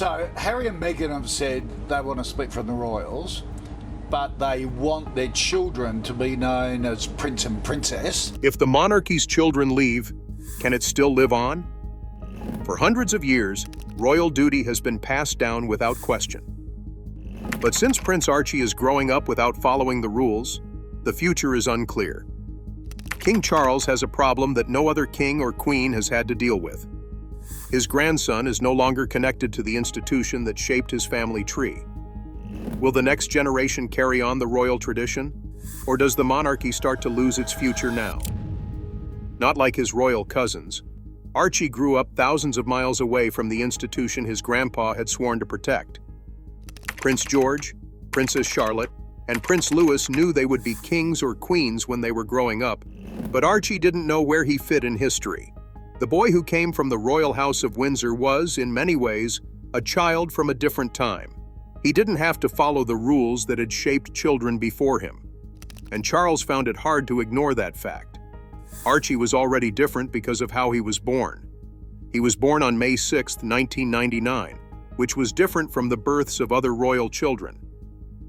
So Harry and Meghan have said they want to split from the royals, but they want their children to be known as Prince and Princess. If the monarchy's children leave, can it still live on? For hundreds of years, royal duty has been passed down without question. But since Prince Archie is growing up without following the rules, the future is unclear. King Charles has a problem that no other king or queen has had to deal with. His grandson is no longer connected to the institution that shaped his family tree. Will the next generation carry on the royal tradition, or does the monarchy start to lose its future now? Not like his royal cousins, Archie grew up thousands of miles away from the institution his grandpa had sworn to protect. Prince George, Princess Charlotte, and Prince Louis knew they would be kings or queens when they were growing up, but Archie didn't know where he fit in history. The boy who came from the royal house of Windsor was, in many ways, a child from a different time. He didn't have to follow the rules that had shaped children before him, and Charles found it hard to ignore that fact. Archie was already different because of how he was born. He was born on May 6, 1999, which was different from the births of other royal children.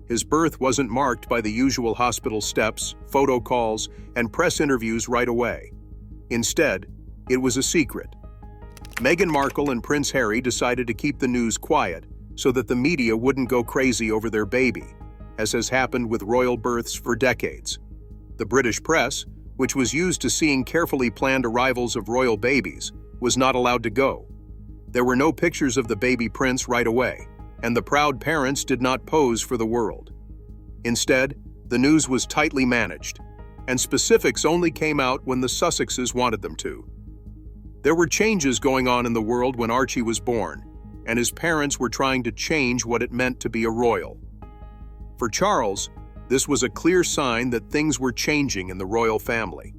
His birth wasn't marked by the usual hospital steps, photo calls, and press interviews right away. Instead, it was a secret. Meghan Markle and Prince Harry decided to keep the news quiet so that the media wouldn't go crazy over their baby, as has happened with royal births for decades. The British press, which was used to seeing carefully planned arrivals of royal babies, was not allowed to go. There were no pictures of the baby prince right away, and the proud parents did not pose for the world. Instead, the news was tightly managed, and specifics only came out when the Sussexes wanted them to. There were changes going on in the world when Archie was born, and his parents were trying to change what it meant to be a royal. For Charles, this was a clear sign that things were changing in the royal family.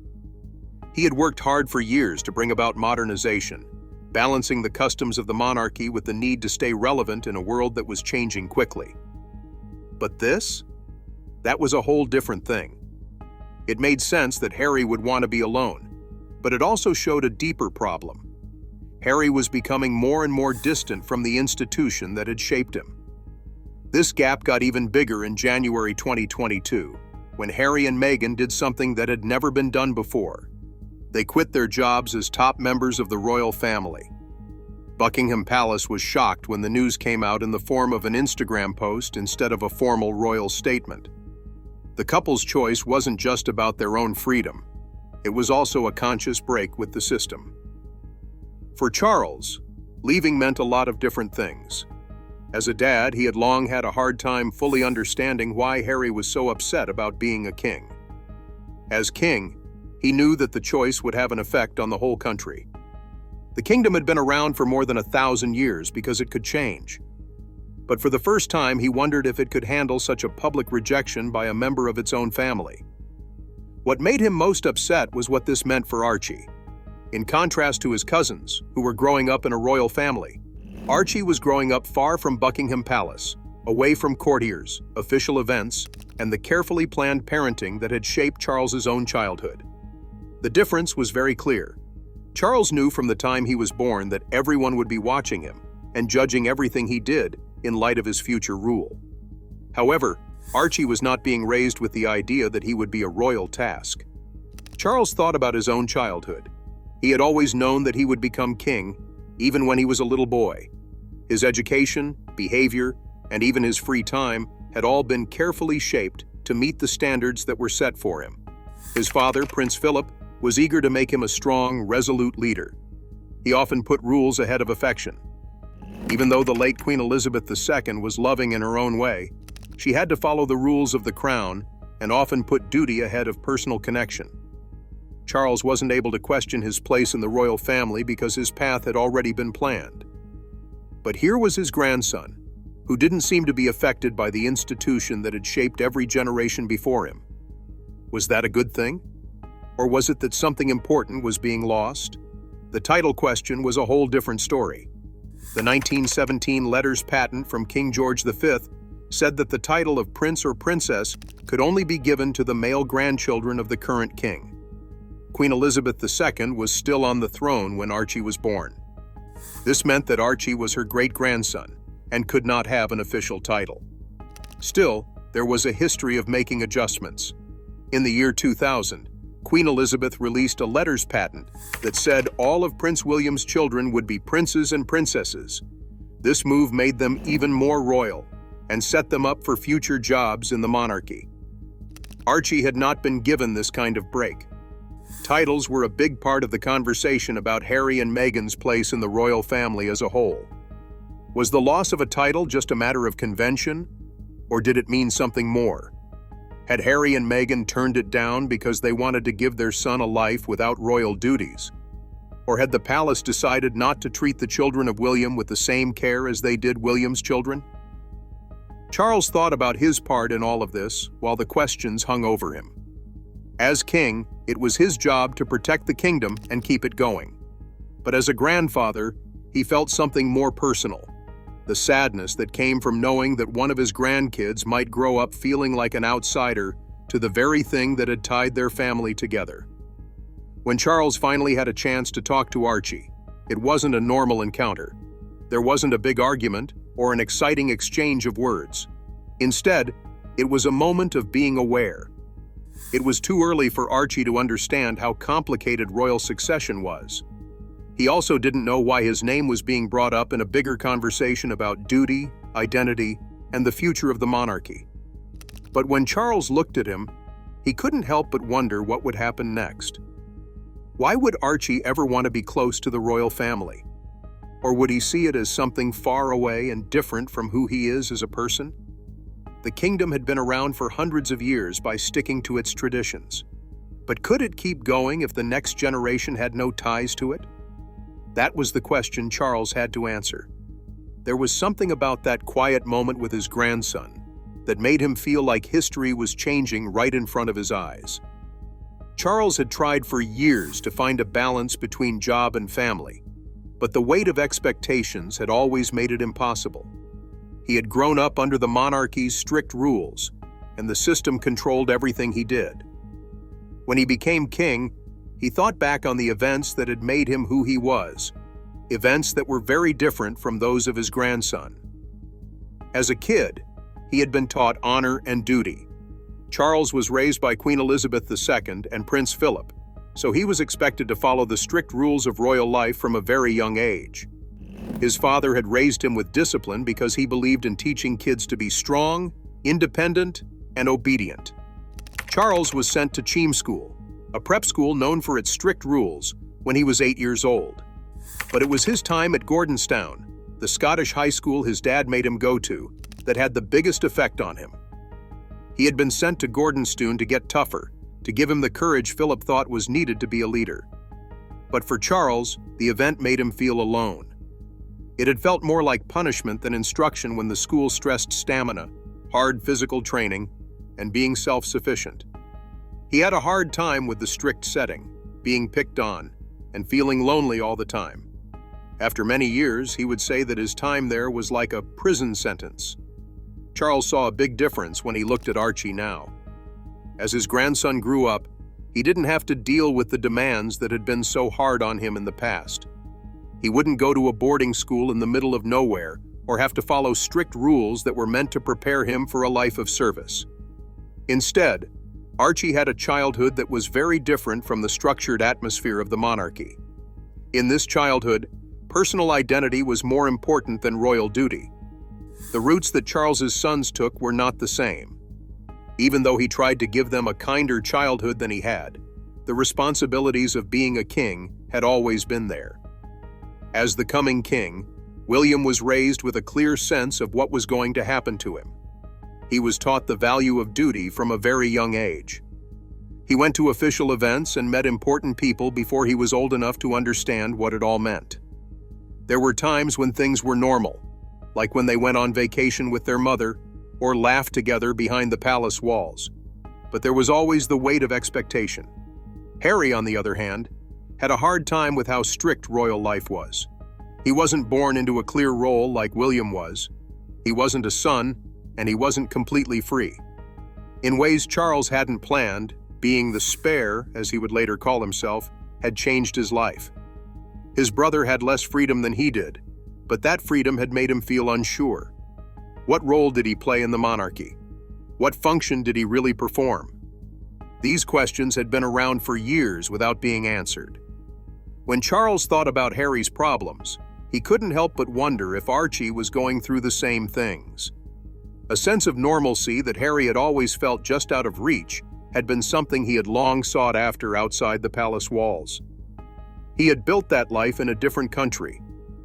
He had worked hard for years to bring about modernization, balancing the customs of the monarchy with the need to stay relevant in a world that was changing quickly. But this? That was a whole different thing. It made sense that Harry would want to be alone, but it also showed a deeper problem. Harry was becoming more and more distant from the institution that had shaped him. This gap got even bigger in January 2022, when Harry and Meghan did something that had never been done before. They quit their jobs as top members of the royal family. Buckingham Palace was shocked when the news came out in the form of an Instagram post instead of a formal royal statement. The couple's choice wasn't just about their own freedom. It was also a conscious break with the system. For Charles, leaving meant a lot of different things. As a dad, he had long had a hard time fully understanding why Harry was so upset about being a king. As king, he knew that the choice would have an effect on the whole country. The kingdom had been around for more than 1,000 years because it could change. But for the first time, he wondered if it could handle such a public rejection by a member of its own family. What made him most upset was what this meant for Archie. In contrast to his cousins, who were growing up in a royal family, Archie was growing up far from Buckingham Palace, away from courtiers, official events, and the carefully planned parenting that had shaped Charles's own childhood. The difference was very clear. Charles knew from the time he was born that everyone would be watching him and judging everything he did in light of his future rule. However, Archie was not being raised with the idea that he would be a royal task. Charles thought about his own childhood. He had always known that he would become king, even when he was a little boy. His education, behavior, and even his free time had all been carefully shaped to meet the standards that were set for him. His father, Prince Philip, was eager to make him a strong, resolute leader. He often put rules ahead of affection. Even though the late Queen Elizabeth II was loving in her own way, she had to follow the rules of the crown and often put duty ahead of personal connection. Charles wasn't able to question his place in the royal family because his path had already been planned. But here was his grandson, who didn't seem to be affected by the institution that had shaped every generation before him. Was that a good thing? Or was it that something important was being lost? The title question was a whole different story. The 1917 letters patent from King George V said that the title of prince or princess could only be given to the male grandchildren of the current king. Queen Elizabeth II was still on the throne when Archie was born. This meant that Archie was her great-grandson, and could not have an official title. Still, there was a history of making adjustments. In the year 2000, Queen Elizabeth released a letters patent that said all of Prince William's children would be princes and princesses. This move made them even more royal and set them up for future jobs in the monarchy. Archie had not been given this kind of break. Titles were a big part of the conversation about Harry and Meghan's place in the royal family as a whole. Was the loss of a title just a matter of convention, or did it mean something more? Had Harry and Meghan turned it down because they wanted to give their son a life without royal duties? Or had the palace decided not to treat the children of William with the same care as they did William's children? Charles thought about his part in all of this while the questions hung over him. As king, it was his job to protect the kingdom and keep it going. But as a grandfather, he felt something more personal. The sadness that came from knowing that one of his grandkids might grow up feeling like an outsider to the very thing that had tied their family together. When Charles finally had a chance to talk to Archie, it wasn't a normal encounter. There wasn't a big argument or an exciting exchange of words. Instead, it was a moment of being aware. It was too early for Archie to understand how complicated royal succession was. He also didn't know why his name was being brought up in a bigger conversation about duty, identity, and the future of the monarchy. But when Charles looked at him, he couldn't help but wonder what would happen next. Why would Archie ever want to be close to the royal family? Or would he see it as something far away and different from who he is as a person? The kingdom had been around for hundreds of years by sticking to its traditions. But could it keep going if the next generation had no ties to it? That was the question Charles had to answer. There was something about that quiet moment with his grandson that made him feel like history was changing right in front of his eyes. Charles had tried for years to find a balance between job and family, but the weight of expectations had always made it impossible. He had grown up under the monarchy's strict rules, and the system controlled everything he did. When he became king, he thought back on the events that had made him who he was, events that were very different from those of his grandson. As a kid, he had been taught honor and duty. Charles was raised by Queen Elizabeth II and Prince Philip, so he was expected to follow the strict rules of royal life from a very young age. His father had raised him with discipline because he believed in teaching kids to be strong, independent, and obedient. Charles was sent to Cheam School, a prep school known for its strict rules, when he was 8 years old. But it was his time at Gordonstoun, the Scottish high school his dad made him go to, that had the biggest effect on him. He had been sent to Gordonstoun to get tougher, to give him the courage Philip thought was needed to be a leader. But for Charles, the event made him feel alone. It had felt more like punishment than instruction when the school stressed stamina, hard physical training, and being self-sufficient. He had a hard time with the strict setting, being picked on, and feeling lonely all the time. After many years, he would say that his time there was like a prison sentence. Charles saw a big difference when he looked at Archie now. As his grandson grew up, he didn't have to deal with the demands that had been so hard on him in the past. He wouldn't go to a boarding school in the middle of nowhere or have to follow strict rules that were meant to prepare him for a life of service. Instead, Archie had a childhood that was very different from the structured atmosphere of the monarchy. In this childhood, personal identity was more important than royal duty. The routes that Charles's sons took were not the same. Even though he tried to give them a kinder childhood than he had, the responsibilities of being a king had always been there. As the coming king, William was raised with a clear sense of what was going to happen to him. He was taught the value of duty from a very young age. He went to official events and met important people before he was old enough to understand what it all meant. There were times when things were normal, like when they went on vacation with their mother or laughed together behind the palace walls. But there was always the weight of expectation. Harry, on the other hand, had a hard time with how strict royal life was. He wasn't born into a clear role like William was. He wasn't a son, and he wasn't completely free. In ways Charles hadn't planned, being the spare, as he would later call himself, had changed his life. His brother had less freedom than he did, but that freedom had made him feel unsure. What role did he play in the monarchy? What function did he really perform? These questions had been around for years without being answered. When Charles thought about Harry's problems, he couldn't help but wonder if Archie was going through the same things. A sense of normalcy that Harry had always felt just out of reach had been something he had long sought after outside the palace walls. He had built that life in a different country,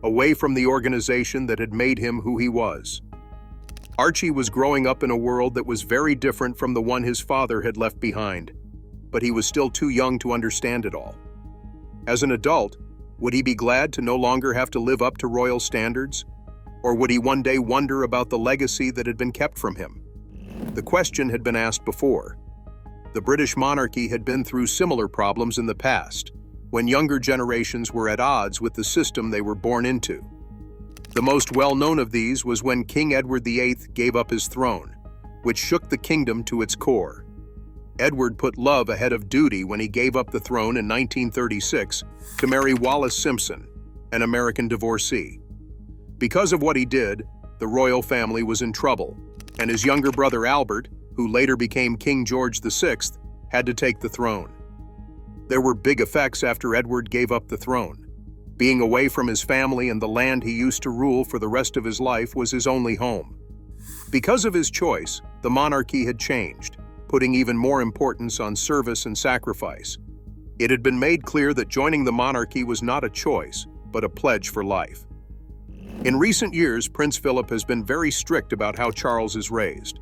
away from the organization that had made him who he was. Archie was growing up in a world that was very different from the one his father had left behind, but he was still too young to understand it all. As an adult, would he be glad to no longer have to live up to royal standards? Or would he one day wonder about the legacy that had been kept from him? The question had been asked before. The British monarchy had been through similar problems in the past, when younger generations were at odds with the system they were born into. The most well-known of these was when King Edward VIII gave up his throne, which shook the kingdom to its core. Edward put love ahead of duty when he gave up the throne in 1936 to marry Wallis Simpson, an American divorcee. Because of what he did, the royal family was in trouble, and his younger brother Albert, who later became King George VI, had to take the throne. There were big effects after Edward gave up the throne. Being away from his family and the land he used to rule for the rest of his life was his only home. Because of his choice, the monarchy had changed, putting even more importance on service and sacrifice. It had been made clear that joining the monarchy was not a choice, but a pledge for life. In recent years, Prince Philip has been very strict about how Charles is raised.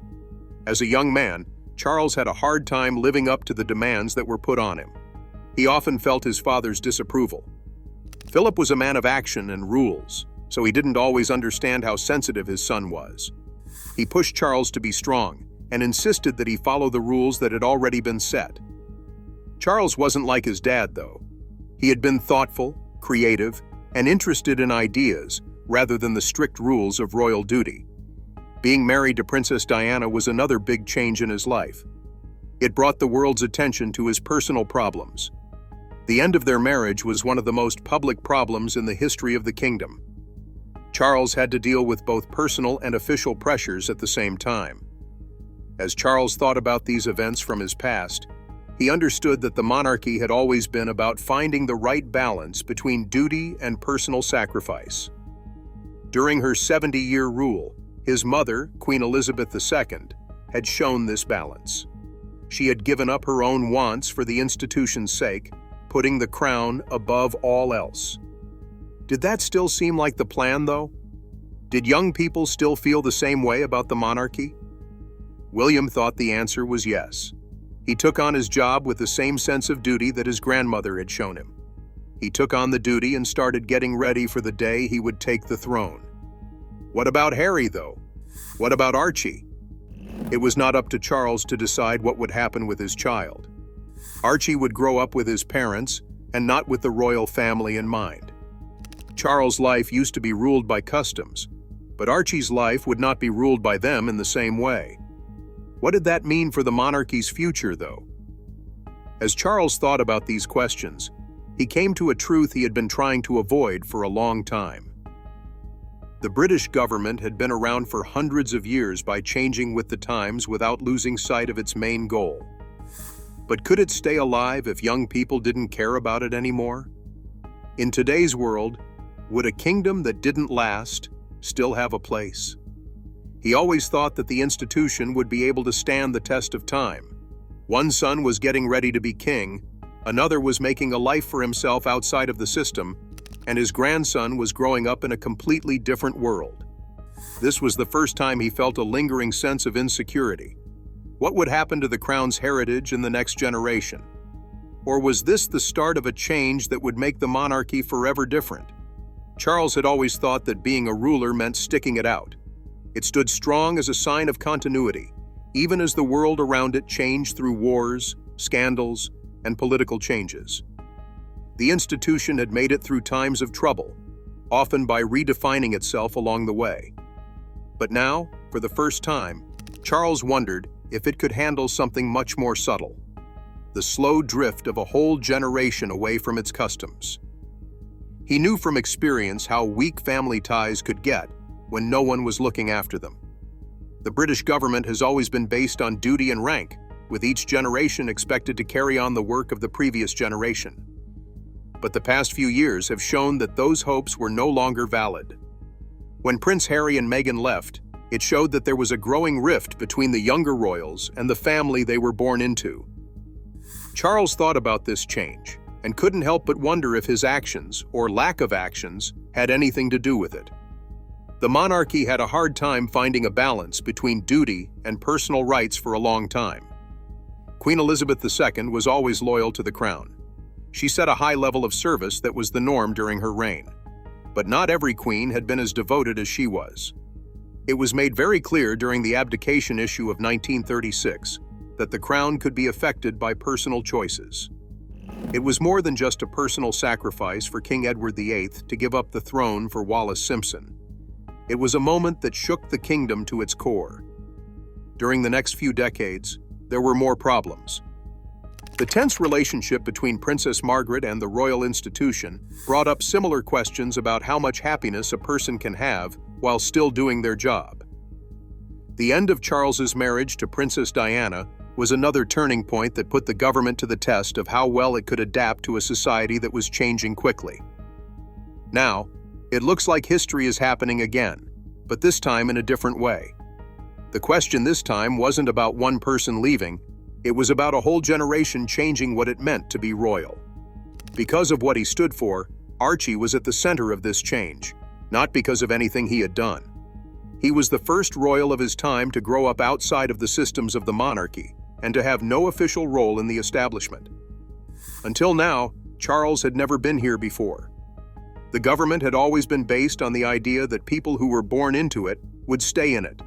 As a young man, Charles had a hard time living up to the demands that were put on him. He often felt his father's disapproval. Philip was a man of action and rules, so he didn't always understand how sensitive his son was. He pushed Charles to be strong and insisted that he follow the rules that had already been set. Charles wasn't like his dad, though. He had been thoughtful, creative, and interested in ideas rather than the strict rules of royal duty. Being married to Princess Diana was another big change in his life. It brought the world's attention to his personal problems. The end of their marriage was one of the most public problems in the history of the kingdom. Charles had to deal with both personal and official pressures at the same time. As Charles thought about these events from his past, he understood that the monarchy had always been about finding the right balance between duty and personal sacrifice. During her 70-year rule, his mother, Queen Elizabeth II, had shown this balance. She had given up her own wants for the institution's sake, putting the crown above all else. Did that still seem like the plan, though? Did young people still feel the same way about the monarchy? William thought the answer was yes. He took on his job with the same sense of duty that his grandmother had shown him. He took on the duty and started getting ready for the day he would take the throne. What about Harry, though? What about Archie? It was not up to Charles to decide what would happen with his child. Archie would grow up with his parents and not with the royal family in mind. Charles' life used to be ruled by customs, but Archie's life would not be ruled by them in the same way. What did that mean for the monarchy's future, though? As Charles thought about these questions, he came to a truth he had been trying to avoid for a long time. The British government had been around for hundreds of years by changing with the times without losing sight of its main goal. But could it stay alive if young people didn't care about it anymore? In today's world, would a kingdom that didn't last still have a place? He always thought that the institution would be able to stand the test of time. One son was getting ready to be king, another was making a life for himself outside of the system, and his grandson was growing up in a completely different world. This was the first time he felt a lingering sense of insecurity. What would happen to the crown's heritage in the next generation? Or was this the start of a change that would make the monarchy forever different? Charles had always thought that being a ruler meant sticking it out. It stood strong as a sign of continuity, even as the world around it changed through wars, scandals, and political changes. The institution had made it through times of trouble, often by redefining itself along the way. But now, for the first time, Charles wondered if it could handle something much more subtle: the slow drift of a whole generation away from its customs. He knew from experience how weak family ties could get when no one was looking after them. The British government has always been based on duty and rank, with each generation expected to carry on the work of the previous generation. But the past few years have shown that those hopes were no longer valid. When Prince Harry and Meghan left, it showed that there was a growing rift between the younger royals and the family they were born into. Charles thought about this change and couldn't help but wonder if his actions, or lack of actions, had anything to do with it. The monarchy had a hard time finding a balance between duty and personal rights for a long time. Queen Elizabeth II was always loyal to the crown. She set a high level of service that was the norm during her reign. But not every queen had been as devoted as she was. It was made very clear during the abdication issue of 1936 that the crown could be affected by personal choices. It was more than just a personal sacrifice for King Edward VIII to give up the throne for Wallis Simpson. It was a moment that shook the kingdom to its core. During the next few decades, there were more problems. The tense relationship between Princess Margaret and the royal institution brought up similar questions about how much happiness a person can have while still doing their job. The end of Charles's marriage to Princess Diana was another turning point that put the government to the test of how well it could adapt to a society that was changing quickly. Now, it looks like history is happening again, but this time in a different way. The question this time wasn't about one person leaving, it was about a whole generation changing what it meant to be royal. Because of what he stood for, Archie was at the center of this change, not because of anything he had done. He was the first royal of his time to grow up outside of the systems of the monarchy and to have no official role in the establishment. Until now, Charles had never been here before. The government had always been based on the idea that people who were born into it would stay in it.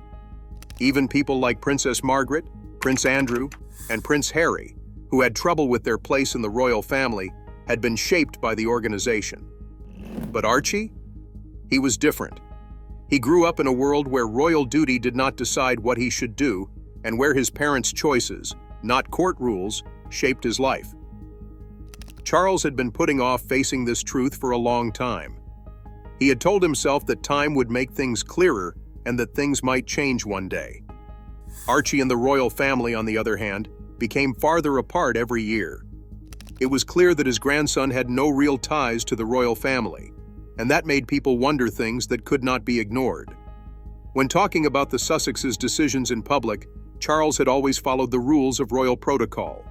Even people like Princess Margaret, Prince Andrew, and Prince Harry, who had trouble with their place in the royal family, had been shaped by the organization. But Archie? He was different. He grew up in a world where royal duty did not decide what he should do, and where his parents' choices, not court rules, shaped his life. Charles had been putting off facing this truth for a long time. He had told himself that time would make things clearer and that things might change one day. Archie and the royal family, on the other hand, became farther apart every year. It was clear that his grandson had no real ties to the royal family, and that made people wonder things that could not be ignored. When talking about the Sussexes' decisions in public, Charles had always followed the rules of royal protocol.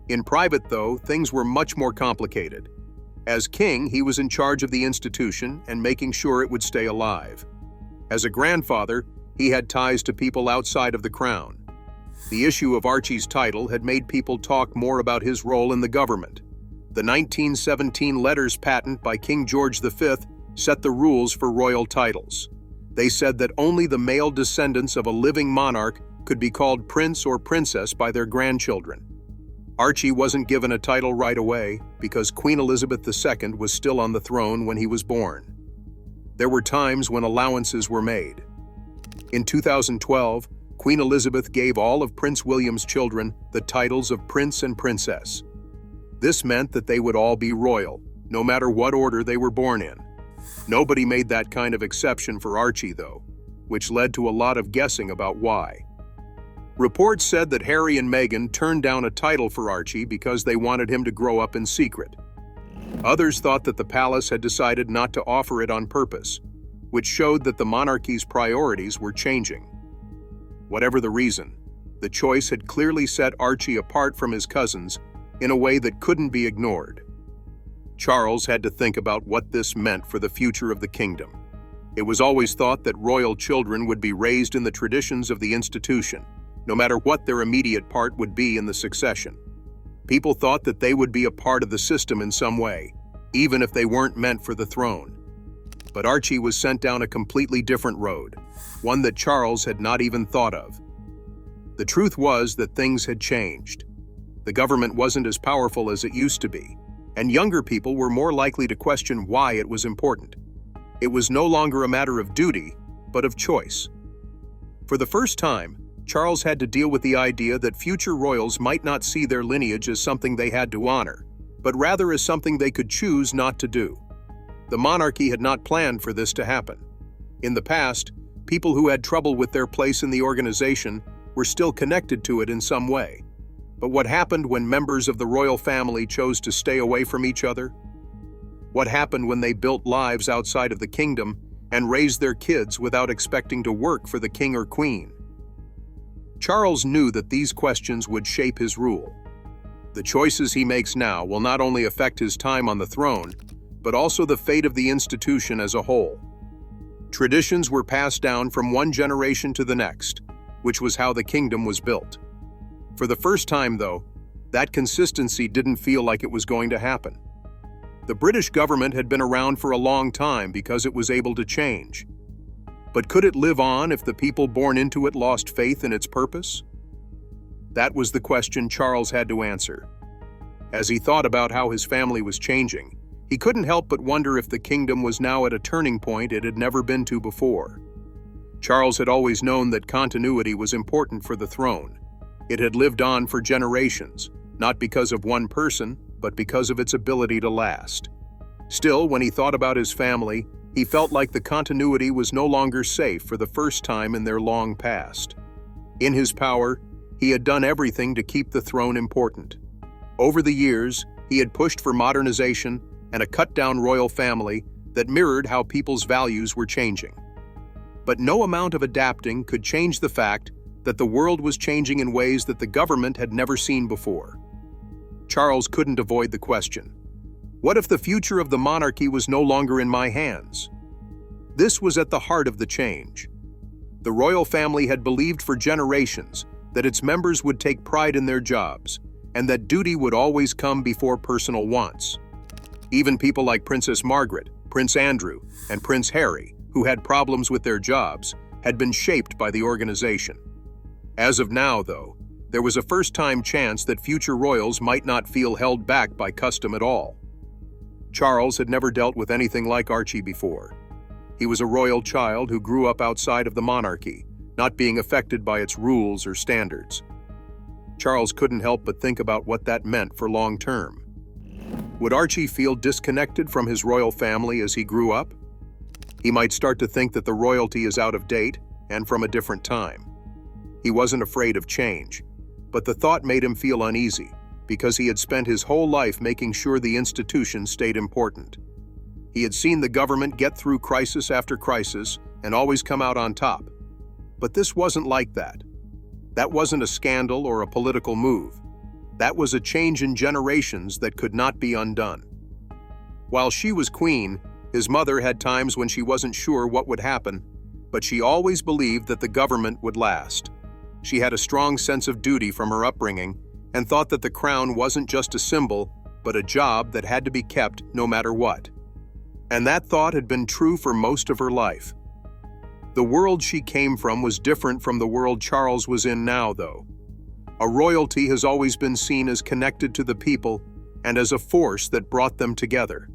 In private, though, things were much more complicated. As king, he was in charge of the institution and making sure it would stay alive. As a grandfather, he had ties to people outside of the crown. The issue of Archie's title had made people talk more about his role in the government. The 1917 letters patent by King George V set the rules for royal titles. They said that only the male descendants of a living monarch could be called prince or princess by their grandchildren. Archie wasn't given a title right away because Queen Elizabeth II was still on the throne when he was born. There were times when allowances were made. In 2012, Queen Elizabeth gave all of Prince William's children the titles of prince and princess. This meant that they would all be royal, no matter what order they were born in. Nobody made that kind of exception for Archie, though, which led to a lot of guessing about why. Reports said that Harry and Meghan turned down a title for Archie because they wanted him to grow up in secret. Others thought that the palace had decided not to offer it on purpose, which showed that the monarchy's priorities were changing. Whatever the reason, the choice had clearly set Archie apart from his cousins in a way that couldn't be ignored. Charles had to think about what this meant for the future of the kingdom. It was always thought that royal children would be raised in the traditions of the institution, no matter what their immediate part would be in the succession. People thought that they would be a part of the system in some way, even if they weren't meant for the throne. But Archie was sent down a completely different road, one that Charles had not even thought of. The truth was that things had changed. The government wasn't as powerful as it used to be, and younger people were more likely to question why it was important. It was no longer a matter of duty, but of choice. For the first time, Charles had to deal with the idea that future royals might not see their lineage as something they had to honor, but rather as something they could choose not to do. The monarchy had not planned for this to happen. In the past, people who had trouble with their place in the organization were still connected to it in some way. But what happened when members of the royal family chose to stay away from each other? What happened when they built lives outside of the kingdom and raised their kids without expecting to work for the king or queen? Charles knew that these questions would shape his rule. The choices he makes now will not only affect his time on the throne, but also the fate of the institution as a whole. Traditions were passed down from one generation to the next, which was how the kingdom was built. For the first time, though, that consistency didn't feel like it was going to happen. The British government had been around for a long time because it was able to change. But could it live on if the people born into it lost faith in its purpose? That was the question Charles had to answer. As he thought about how his family was changing, he couldn't help but wonder if the kingdom was now at a turning point it had never been to before. Charles had always known that continuity was important for the throne. It had lived on for generations, not because of one person, but because of its ability to last. Still, when he thought about his family, he felt like the continuity was no longer safe for the first time in their long past. In his power, he had done everything to keep the throne important. Over the years, he had pushed for modernization and a cut-down royal family that mirrored how people's values were changing. But no amount of adapting could change the fact that the world was changing in ways that the government had never seen before. Charles couldn't avoid the question, what if the future of the monarchy was no longer in my hands? This was at the heart of the change. The royal family had believed for generations that its members would take pride in their jobs and that duty would always come before personal wants. Even people like Princess Margaret, Prince Andrew, and Prince Harry, who had problems with their jobs, had been shaped by the organization. As of now, though, there was a first-time chance that future royals might not feel held back by custom at all. Charles had never dealt with anything like Archie before. He was a royal child who grew up outside of the monarchy, not being affected by its rules or standards. Charles couldn't help but think about what that meant for long-term. Would Archie feel disconnected from his royal family as he grew up? He might start to think that the royalty is out of date and from a different time. He wasn't afraid of change, but the thought made him feel uneasy because he had spent his whole life making sure the institution stayed important. He had seen the government get through crisis after crisis and always come out on top. But this wasn't like that. That wasn't a scandal or a political move. That was a change in generations that could not be undone. While she was queen, his mother had times when she wasn't sure what would happen, but she always believed that the government would last. She had a strong sense of duty from her upbringing and thought that the crown wasn't just a symbol, but a job that had to be kept no matter what. And that thought had been true for most of her life. The world she came from was different from the world Charles was in now, though. A royalty has always been seen as connected to the people and as a force that brought them together.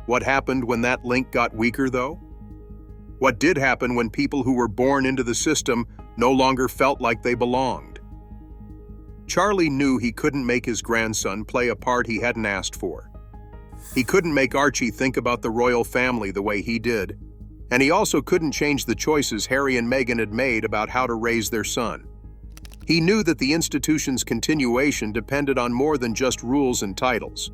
What happened when that link got weaker, though? What did happen when people who were born into the system no longer felt like they belonged? Charlie knew he couldn't make his grandson play a part he hadn't asked for. He couldn't make Archie think about the royal family the way he did, and he also couldn't change the choices Harry and Meghan had made about how to raise their son. He knew that the institution's continuation depended on more than just rules and titles.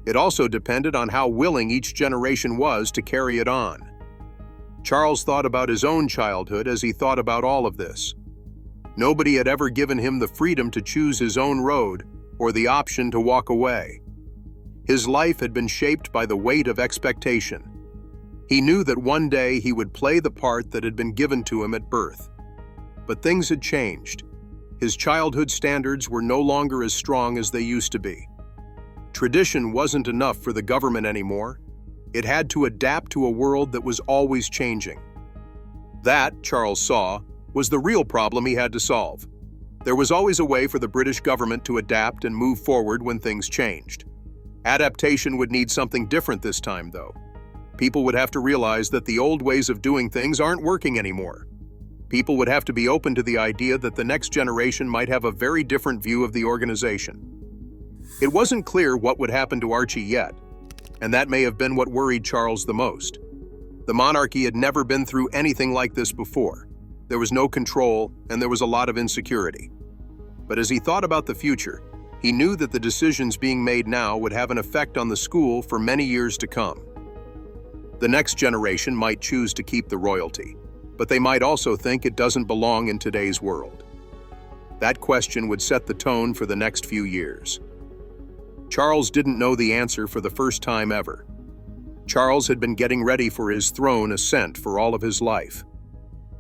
It also depended on how willing each generation was to carry it on. Charles thought about his own childhood as he thought about all of this. Nobody had ever given him the freedom to choose his own road or the option to walk away. His life had been shaped by the weight of expectation. He knew that one day he would play the part that had been given to him at birth. But things had changed. His childhood standards were no longer as strong as they used to be. Tradition wasn't enough for the government anymore. It had to adapt to a world that was always changing. That, Charles saw, was the real problem he had to solve. There was always a way for the British government to adapt and move forward when things changed. Adaptation would need something different this time, though. People would have to realize that the old ways of doing things aren't working anymore. People would have to be open to the idea that the next generation might have a very different view of the organization. It wasn't clear what would happen to Archie yet, and that may have been what worried Charles the most. The monarchy had never been through anything like this before. There was no control, and there was a lot of insecurity. But as he thought about the future, he knew that the decisions being made now would have an effect on the school for many years to come. The next generation might choose to keep the royalty, but they might also think it doesn't belong in today's world. That question would set the tone for the next few years. Charles didn't know the answer for the first time ever. Charles had been getting ready for his throne ascent for all of his life.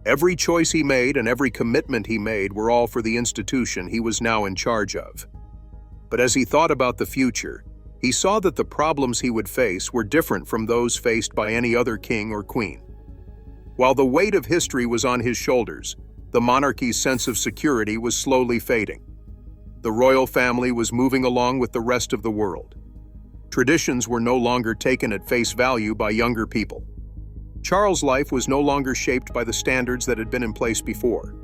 Every choice he made and every commitment he made were all for the institution he was now in charge of. But as he thought about the future, he saw that the problems he would face were different from those faced by any other king or queen. While the weight of history was on his shoulders, the monarchy's sense of security was slowly fading. The royal family was moving along with the rest of the world. Traditions were no longer taken at face value by younger people. Charles' life was no longer shaped by the standards that had been in place before.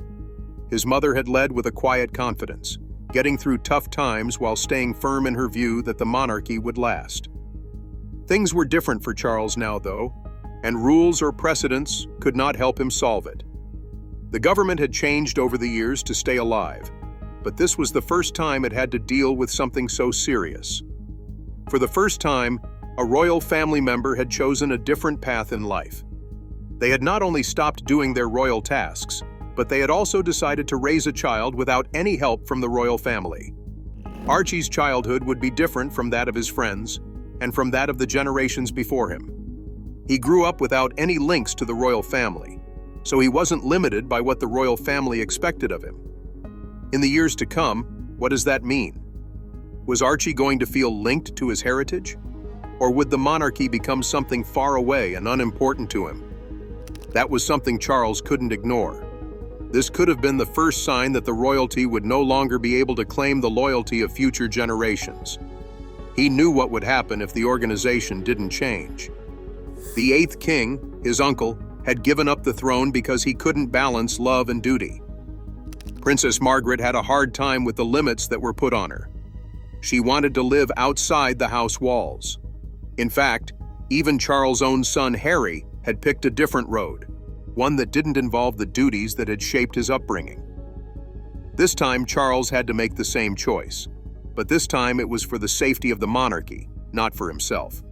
His mother had led with a quiet confidence, getting through tough times while staying firm in her view that the monarchy would last. Things were different for Charles now, though, and rules or precedents could not help him solve it. The government had changed over the years to stay alive, but this was the first time it had to deal with something so serious. For the first time, a royal family member had chosen a different path in life. They had not only stopped doing their royal tasks, but they had also decided to raise a child without any help from the royal family. Archie's childhood would be different from that of his friends, and from that of the generations before him. He grew up without any links to the royal family, so he wasn't limited by what the royal family expected of him. In the years to come, what does that mean? Was Archie going to feel linked to his heritage? Or would the monarchy become something far away and unimportant to him? That was something Charles couldn't ignore. This could have been the first sign that the royalty would no longer be able to claim the loyalty of future generations. He knew what would happen if the organization didn't change. The eighth king, his uncle, had given up the throne because he couldn't balance love and duty. Princess Margaret had a hard time with the limits that were put on her. She wanted to live outside the house walls. In fact, even Charles' own son Harry had picked a different road, one that didn't involve the duties that had shaped his upbringing. This time, Charles had to make the same choice, but this time it was for the safety of the monarchy, not for himself.